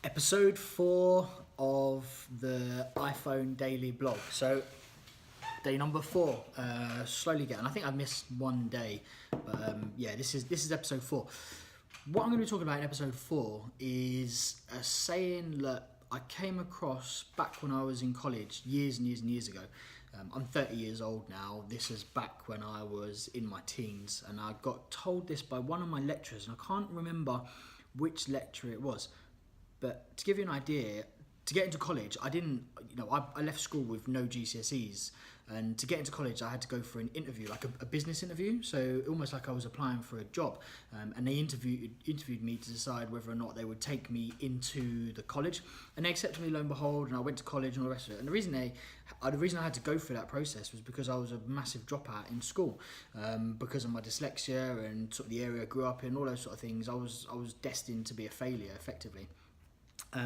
Episode 4 of the iPhone Daily Blog. So, day number 4, slowly getting. I think I missed one day, but yeah, this is episode 4. What I'm going to be talking about in episode 4 is a saying that I came across back when I was in college, years and years and years ago. I'm 30 years old now. This is back when I was in my teens, and I got told this by one of my lecturers, and I can't remember which lecturer it was. But to give you an idea, to get into college, I left school with no GCSEs, and to get into college, I had to go for an interview, like a business interview. So almost like I was applying for a job, and they interviewed me to decide whether or not they would take me into the college, and they accepted me, lo and behold, and I went to college and all the rest of it. And the reason I had to go through that process was because I was a massive dropout in school, because of my dyslexia and sort of the area I grew up in, all those sort of things. I was destined to be a failure, effectively.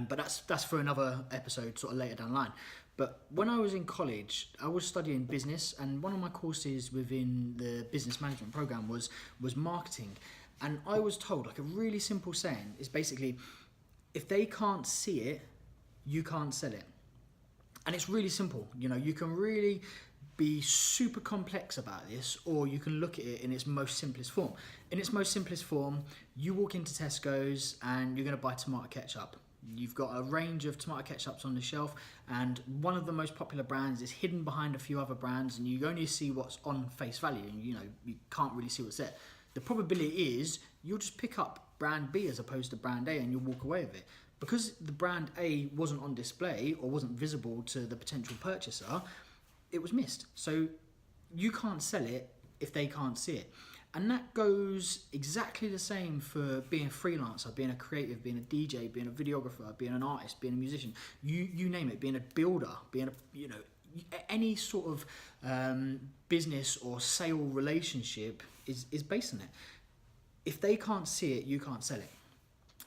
But that's for another episode, sort of later down the line. But when I was in college, I was studying business, and one of my courses within the business management program was marketing. And I was told, like, a really simple saying is basically, if they can't see it, you can't sell it. And it's really simple. You can really be super complex about this, or you can look at it in its most simplest form. In its most simplest form, you walk into Tesco's and you're going to buy tomato ketchup. You've got a range of tomato ketchups on the shelf, and one of the most popular brands is hidden behind a few other brands, and you only see what's on face value, and you can't really see what's there. The probability is you'll just pick up brand B as opposed to brand A, and you'll walk away with it. Because the brand A wasn't on display or wasn't visible to the potential purchaser, it was missed. So you can't sell it if they can't see it. And that goes exactly the same for being a freelancer, being a creative, being a DJ, being a videographer, being an artist, being a musician. You name it, being a builder, being any sort of business or sale relationship is based on it. If they can't see it, you can't sell it.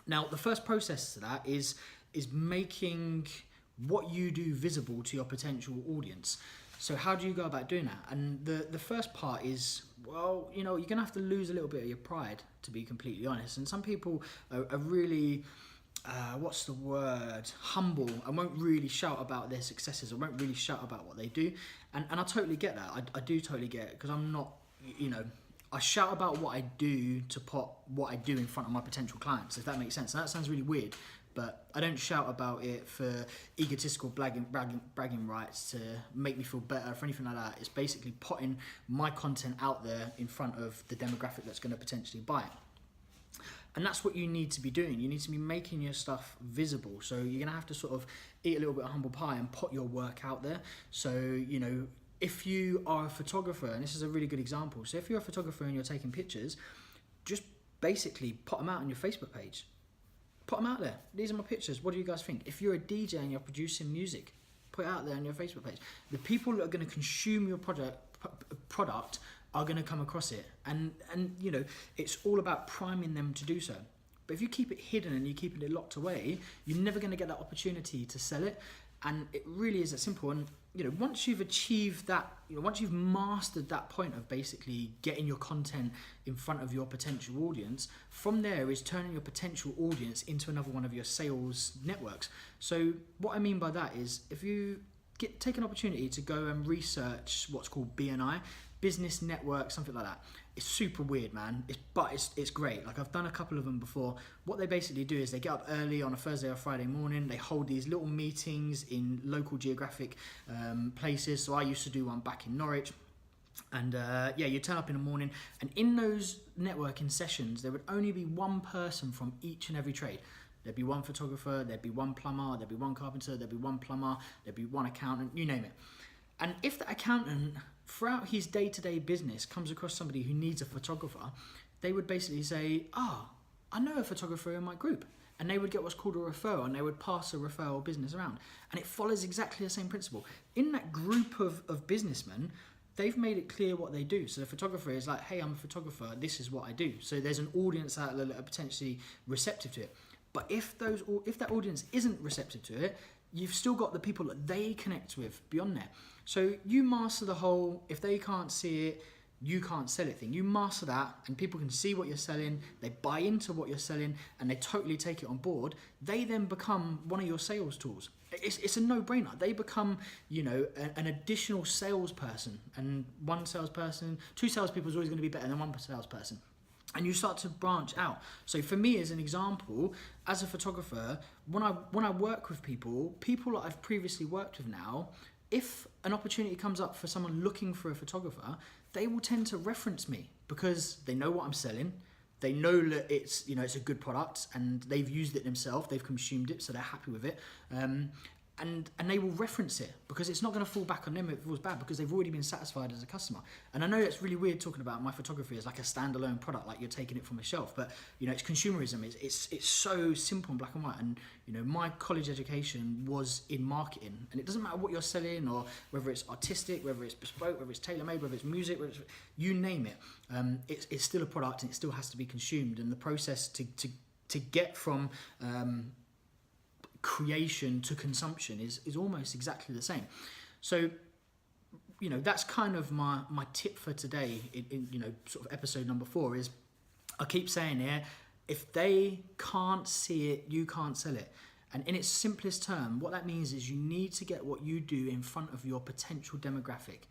Now, the first process to that is making what you do visible to your potential audience. So how do you go about doing that? And the first part is, well, you're going to have to lose a little bit of your pride, to be completely honest. And some people are really, humble, and won't really shout about their successes, or won't really shout about what they do. And I totally get that. I do totally get it, because I'm not, I shout about what I do to put what I do in front of my potential clients, if that makes sense. And that sounds really weird, but I don't shout about it for egotistical bragging rights to make me feel better, for anything like that. It's basically putting my content out there in front of the demographic that's going to potentially buy it. And that's what you need to be doing. You need to be making your stuff visible. So you're going to have to sort of eat a little bit of humble pie and put your work out there. So, if you are a photographer, and this is a really good example. So if you're a photographer and you're taking pictures, just basically put them out on your Facebook page. Put them out there. These are my pictures. What do you guys think? If you're a DJ and you're producing music, put it out there on your Facebook page. The people that are going to consume your product are going to come across it. And it's all about priming them to do so. But if you keep it hidden and you're keeping it locked away, you're never going to get that opportunity to sell it. And it really is that simple. And once you've achieved that, once you've mastered that point of basically getting your content in front of your potential audience, from there is turning your potential audience into another one of your sales networks. So what I mean by that is, if you take an opportunity to go and research what's called BNI, business network, something like that. It's super weird, man. It's great. Like, I've done a couple of them before. What they basically do is they get up early on a Thursday or Friday morning. They hold these little meetings in local geographic places. So I used to do one back in Norwich. And you turn up in the morning, and in those networking sessions, there would only be one person from each and every trade. There'd be one photographer, there'd be one plumber, there'd be one carpenter, there'd be one plumber, there'd be one accountant, you name it. And if the accountant, throughout his day-to-day business, comes across somebody who needs a photographer, they would basically say, I know a photographer in my group. And they would get what's called a referral, and they would pass a referral business around. And it follows exactly the same principle. In that group of businessmen, they've made it clear what they do. So the photographer is like, hey, I'm a photographer, this is what I do. So there's an audience out there that are potentially receptive to it. But if that audience isn't receptive to it, you've still got the people that they connect with beyond that. So you master the whole, if they can't see it, you can't sell it thing. You master that, and people can see what you're selling, they buy into what you're selling, and they totally take it on board. They then become one of your sales tools. It's a no-brainer. They become, you know, an additional salesperson, and one salesperson, two salespeople is always going to be better than one salesperson. And you start to branch out. So for me, as an example, as a photographer, when I work with people that I've previously worked with now, if an opportunity comes up for someone looking for a photographer, they will tend to reference me because they know what I'm selling. They know that it's, you know, it's a good product, and they've used it themselves. They've consumed it, so they're happy with it. And they will reference it because it's not going to fall back on them if it falls bad, because they've already been satisfied as a customer. And I know it's really weird talking about my photography as like a standalone product, like you're taking it from a shelf, but you know, it's consumerism. It's so simple and black and white. And you know, my college education was in marketing, and it doesn't matter what you're selling, or whether it's artistic, whether it's bespoke, whether it's tailor-made, whether it's music, whether it's, you name it. It's still a product, and it still has to be consumed. And the process to get from creation to consumption is almost exactly the same. So, you know, that's kind of my tip for today in you know, sort of episode number 4 is, I keep saying here, if they can't see it, you can't sell it. And in its simplest term, what that means is you need to get what you do in front of your potential demographic.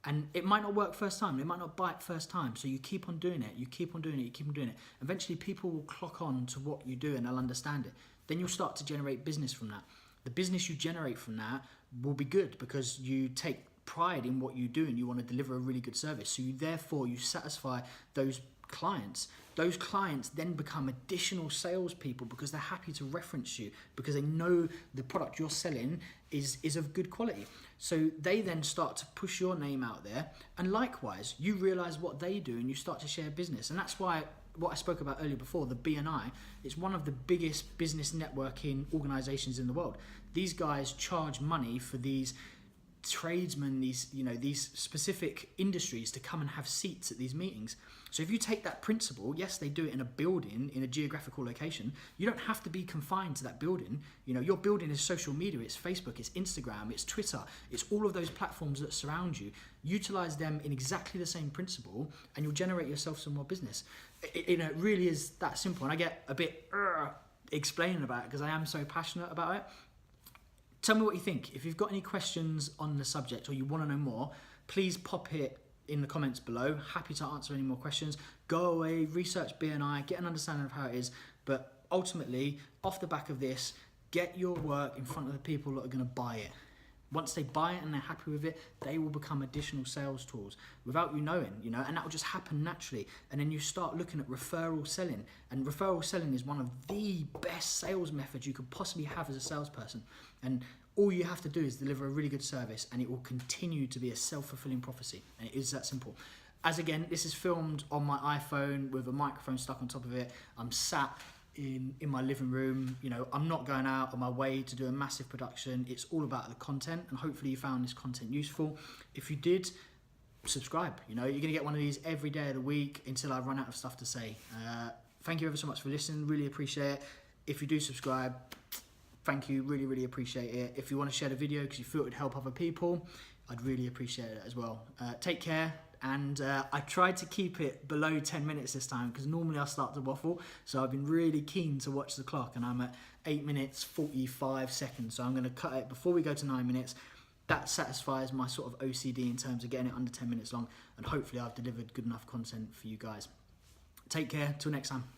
And it might not work first time, it might not bite first time, so you keep on doing it, you keep on doing it, you keep on doing it. Eventually people will clock on to what you do and they'll understand it. Then you'll start to generate business from that. The business you generate from that will be good because you take pride in what you do and you want to deliver a really good service. So you satisfy those clients. Those clients then become additional salespeople because they're happy to reference you, because they know the product you're selling is of good quality. So they then start to push your name out there, and likewise, you realize what they do and you start to share business. And that's why what I spoke about earlier before, the BNI, it's one of the biggest business networking organizations in the world. These guys charge money for these tradesmen, these specific industries to come and have seats at these meetings. So if you take that principle, yes, they do it in a building, in a geographical location. You don't have to be confined to that building. You know, your building is social media, it's Facebook, it's Instagram, it's Twitter, it's all of those platforms that surround you. Utilize them in exactly the same principle and you'll generate yourself some more business. It really is that simple. And I get a bit explaining about it because I am so passionate about it. Tell me what you think. If you've got any questions on the subject or you want to know more, please pop it in the comments below. Happy to answer any more questions. Go away, research BNI, get an understanding of how it is. But ultimately, off the back of this, get your work in front of the people that are going to buy it. Once they buy it and they're happy with it, they will become additional sales tools without you knowing, you know, and that will just happen naturally. And then you start looking at referral selling, and referral selling is one of the best sales methods you could possibly have as a salesperson. And all you have to do is deliver a really good service and it will continue to be a self-fulfilling prophecy. And it is that simple. As again, this is filmed on my iPhone with a microphone stuck on top of it. I'm sat in my living room. You know, I'm not going out on my way to do a massive production. It's all about the content, and hopefully you found this content useful. If you did, subscribe. You know, you're gonna get one of these every day of the week until I run out of stuff to say. Thank you ever so much for listening, really appreciate it. If you do subscribe, thank you, really, really appreciate it. If you want to share the video because you feel it would help other people, I'd really appreciate it as well. Take care. And I tried to keep it below 10 minutes this time because normally I start to waffle. So I've been really keen to watch the clock, and I'm at 8 minutes 45 seconds. So I'm going to cut it before we go to 9 minutes. That satisfies my sort of OCD in terms of getting it under 10 minutes long. And hopefully I've delivered good enough content for you guys. Take care. Till next time.